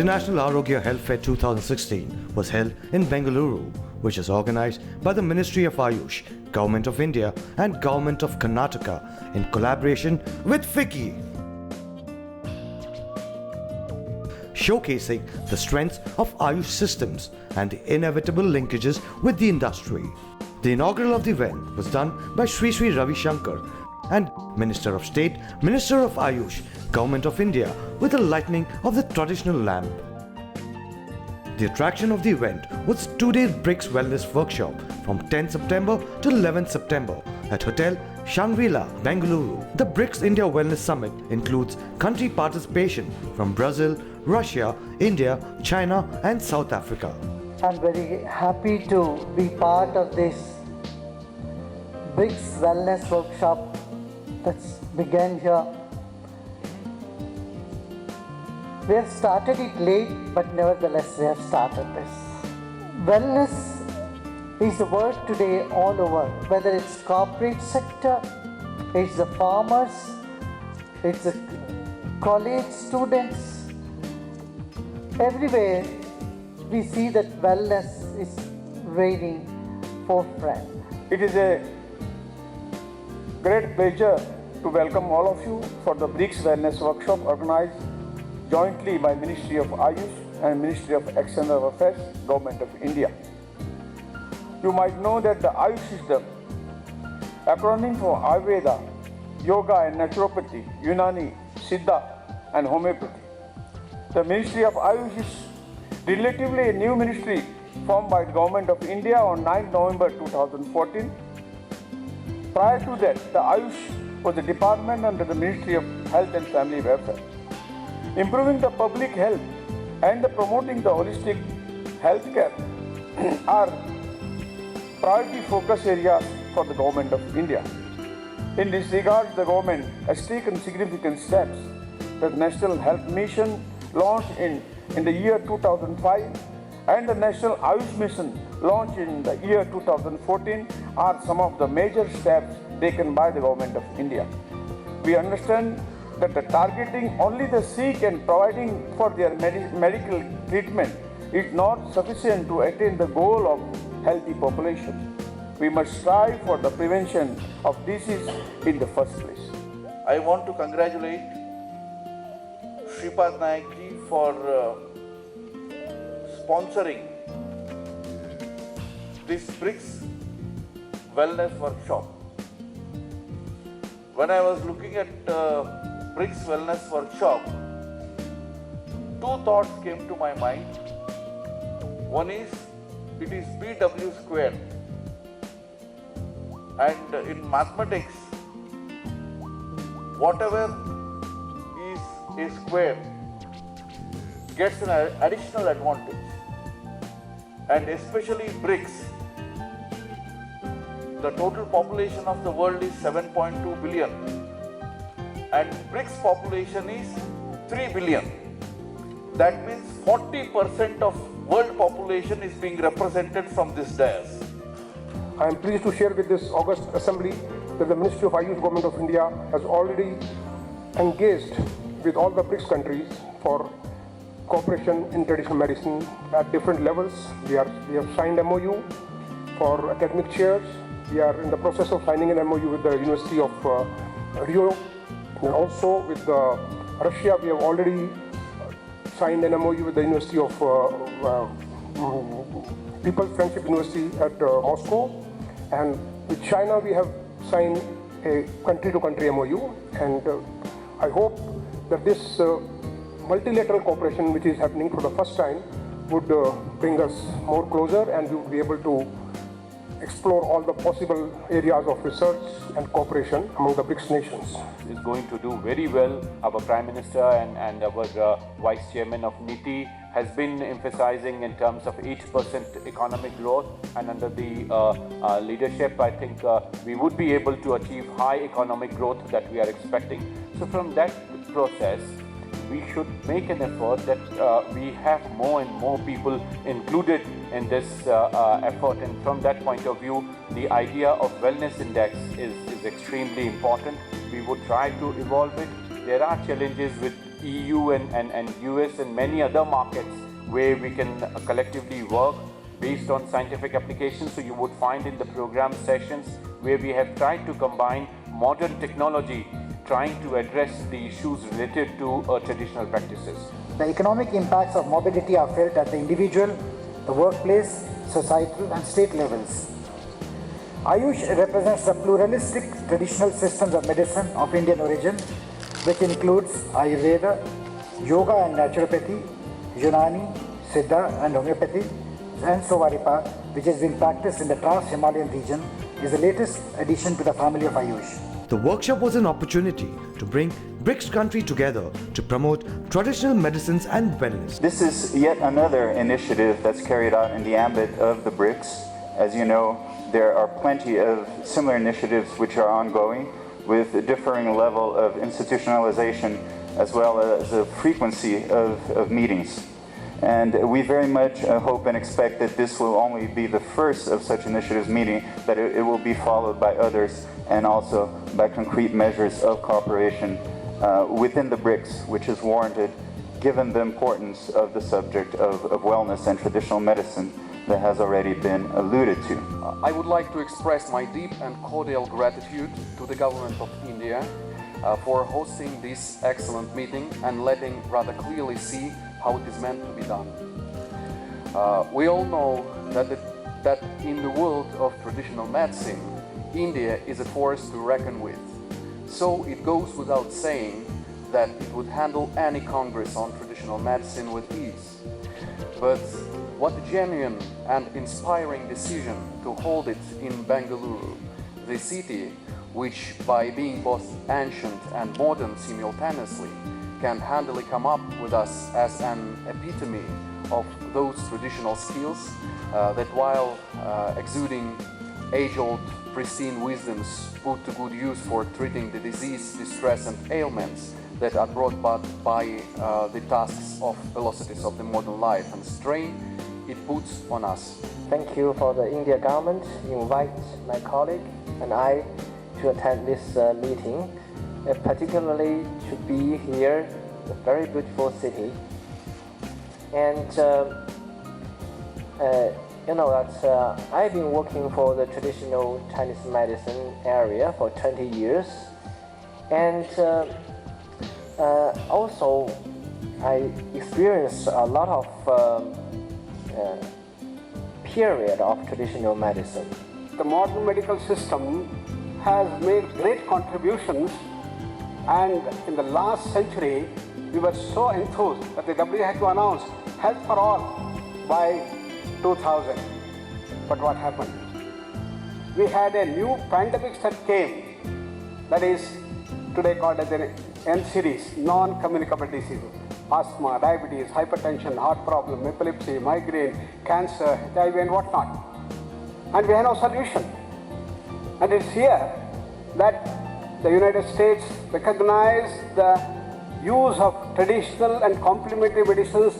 International Arogya Health Fair 2016 was held in Bengaluru, which is organized by the Ministry of Ayush, Government of India and Government of Karnataka in collaboration with FICCI, showcasing the strengths of Ayush systems and the inevitable linkages with the industry. The inaugural of the event was done by Sri Ravi Shankar and Minister of State, Minister of Ayush, Government of India with the lighting of the traditional lamp. The attraction of the event was a 2-day BRICS Wellness Workshop from 10 September to 11 September at Hotel Shangri-La, Bengaluru. The BRICS India Wellness Summit includes country participation from Brazil, Russia, India, China and South Africa. I'm very happy to be part of this BRICS Wellness Workshop that's began here. We have started it late, but nevertheless we have started this. Wellness is the word today all over, whether it's corporate sector, it's the farmers, it's the college students. Everywhere we see that wellness is reigning forefront. It is a great pleasure to welcome all of you for the BRICS Wellness Workshop organized jointly by Ministry of Ayush and Ministry of External Affairs, Government of India. You might know that the Ayush system, acronym for Ayurveda, Yoga and Naturopathy, Unani, Siddha and Homeopathy. The Ministry of Ayush is relatively a new ministry formed by the Government of India on 9 November 2014. Prior to that, the Ayush was a department under the Ministry of Health and Family Welfare. Improving the public health and promoting the holistic healthcare are priority focus areas for the Government of India. In this regard, the government has taken significant steps. The National Health Mission launched in the year 2005 and the National Ayush Mission launched in the year 2014 are some of the major steps taken by the Government of India. We understand that the targeting only the sick and providing for their medical treatment is not sufficient to attain the goal of healthy population. We must strive for the prevention of disease in the first place. I want to congratulate Shripad Naik ji for sponsoring this BRICS Wellness Workshop. When I was looking at BRICS Wellness Workshop, two thoughts came to my mind. One is, it is BW square, and in mathematics, whatever is a square gets an additional advantage, and especially BRICS. The total population of the world is 7.2 billion and BRICS population is 3 billion. That means 40% of world population is being represented from this dais. I am pleased to share with this August Assembly that the Ministry of Ayush Government of India has already engaged with all the BRICS countries for cooperation in traditional medicine at different levels. We have signed MOU for academic chairs. We are in the process of signing an MOU with the University of Rio, and also with Russia. We have already signed an MOU with the University of People's Friendship University at Moscow, and with China we have signed a country-to-country MOU, and I hope that this multilateral cooperation, which is happening for the first time, would bring us more closer, and we would be able to explore all the possible areas of research and cooperation among the BRICS nations. Is going to do very well. Our Prime Minister and our Vice Chairman of NITI has been emphasizing in terms of 8% economic growth, and under the leadership, I think we would be able to achieve high economic growth that we are expecting. So from that process, we should make an effort that we have more and more people included in this effort, and from that point of view, the idea of wellness index is extremely important. We would try to evolve it. There are challenges with EU and US and many other markets where we can collectively work based on scientific applications. So you would find in the program sessions where we have tried to combine modern technology, trying to address the issues related to traditional practices. The economic impacts of mobility are felt at the individual, the workplace, societal and state levels. Ayush represents the pluralistic traditional systems of medicine of Indian origin, which includes Ayurveda, Yoga and Naturopathy, Unani, Siddha and Homeopathy, and Sovaripa, which has been practiced in the Trans-Himalayan region, is the latest addition to the family of Ayush. The workshop was an opportunity to bring BRICS countries together to promote traditional medicines and wellness. This is yet another initiative that's carried out in the ambit of the BRICS. As you know, there are plenty of similar initiatives which are ongoing with a differing level of institutionalization as well as the frequency of meetings. And we very much hope and expect that this will only be the first of such initiatives, meaning that it will be followed by others and also by concrete measures of cooperation within the BRICS, which is warranted given the importance of the subject of wellness and traditional medicine that has already been alluded to. I would like to express my deep and cordial gratitude to the Government of India for hosting this excellent meeting and letting rather clearly see how it is meant to be done. We all know that in the world of traditional medicine, India is a force to reckon with. So it goes without saying that it would handle any Congress on traditional medicine with ease. But what a genuine and inspiring decision to hold it in Bengaluru, the city which, by being both ancient and modern simultaneously, can handily come up with us as an epitome of those traditional skills that, while exuding age-old pristine wisdoms, put to good use for treating the disease, distress and ailments that are brought about by the tasks of velocities of the modern life and strain it puts on us. Thank you for the India government invite my colleague and I to attend this meeting, particularly to be here, a very beautiful city. And you know that I've been working for the traditional Chinese medicine area for 20 years, and also I experienced a lot of period of traditional medicine. The modern medical system has made great contributions, and in the last century we were so enthused that the WHO announced health for all by 2000. But what happened? We had a new pandemic that came, that is today called as an N series, non-communicable diseases. Asthma, diabetes, hypertension, heart problem, epilepsy, migraine, cancer, HIV and whatnot. And we have no solution. And it's here that the United States recognize the use of traditional and complementary medicines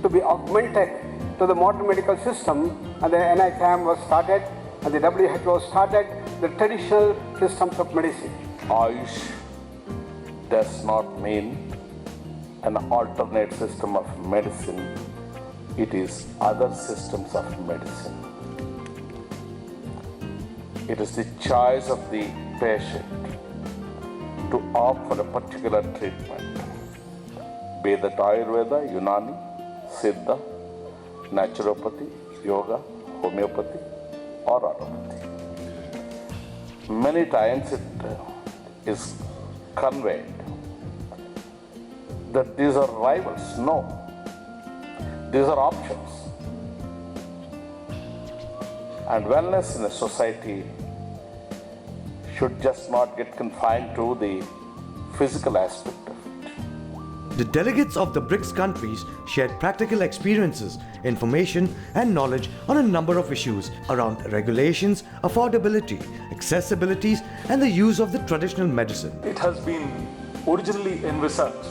to be augmented to the modern medical system, and the NICAM was started and the WHO started the traditional systems of medicine. Ayush does not mean an alternate system of medicine, it is other systems of medicine. It is the choice of the patient to opt for a particular treatment, be that Ayurveda, Unani, Siddha, Naturopathy, Yoga, Homeopathy or Allopathy. Many times it is conveyed that these are rivals. No, these are options. And wellness in a society should just not get confined to the physical aspect of it. The delegates of the BRICS countries shared practical experiences, information and knowledge on a number of issues around regulations, affordability, accessibilities and the use of the traditional medicine. It has been originally envisaged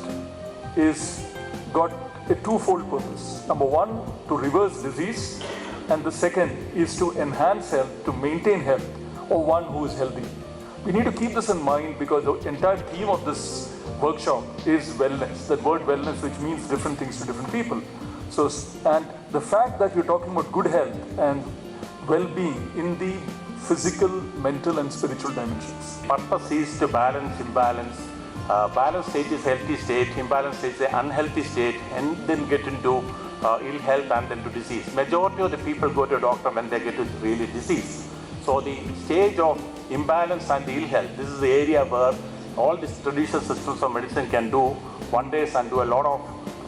is got a twofold purpose. Number one, to reverse disease, and the second is to enhance health, to maintain health, or one who is healthy. We need to keep this in mind because the entire theme of this workshop is wellness. That word wellness, which means different things to different people. So, and the fact that you're talking about good health and well-being in the physical, mental and spiritual dimensions. Purpose is to balance imbalance. Balanced state is healthy state, imbalanced state is an unhealthy state, and then get into ill health and then to disease. Majority of the people go to a doctor when they get to really disease. So the stage of imbalance and ill health, this is the area where all these traditional systems of medicine can do wonders and do a lot of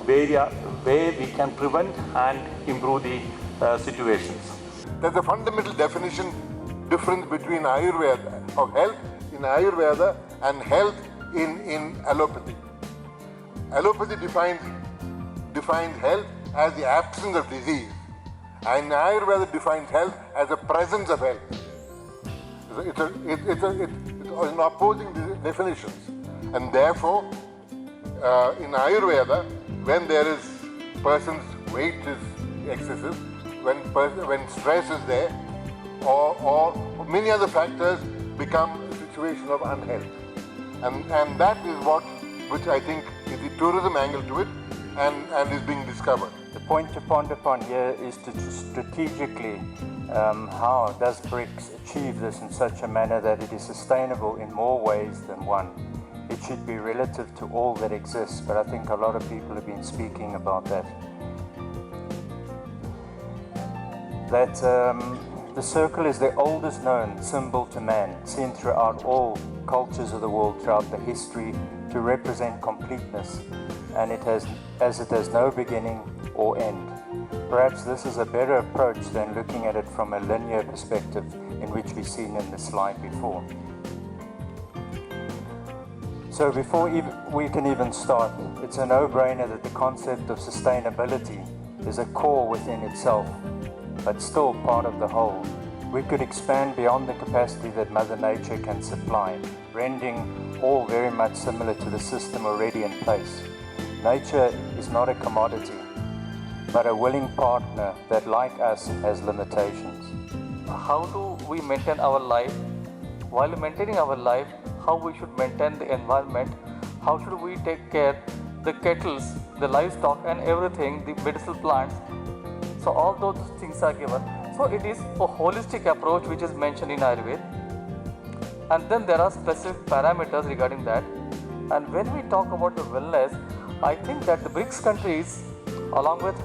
area where we can prevent and improve the situations. There's a fundamental definition difference between Ayurveda of health in Ayurveda and health in allopathy. Allopathy defines health as the absence of disease, and Ayurveda defines health as the presence of health. It's an opposing definitions, and therefore, in Ayurveda, when there is person's weight is excessive, when stress is there, or many other factors become a situation of unhealth. And that is which I think is the tourism angle to it and is being discovered. The point to ponder upon here is to strategically, how does BRICS achieve this in such a manner that it is sustainable in more ways than one? It should be relative to all that exists, but I think a lot of people have been speaking about that. The circle is the oldest known symbol to man, seen throughout all cultures of the world throughout the history to represent completeness, and it has no beginning or end. Perhaps this is a better approach than looking at it from a linear perspective in which we've seen in the slide before. So before we can even start, it's a no-brainer that the concept of sustainability is a core within itself, but still part of the whole. We could expand beyond the capacity that Mother Nature can supply, rendering all very much similar to the system already in place. Nature is not a commodity, but a willing partner that, like us, has limitations. How do we maintain our life? While maintaining our life, how we should maintain the environment, how should we take care the kettles, the livestock and everything, the medicinal plants. So all those things are given. So it is a holistic approach which is mentioned in Ayurveda. And then there are specific parameters regarding that. And when we talk about the wellness, I think that the BRICS countries along with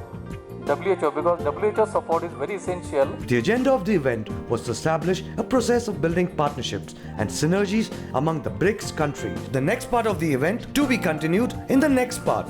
WHO, because WHO support is very essential. The agenda of the event was to establish a process of building partnerships and synergies among the BRICS countries. The next part of the event to be continued in the next part.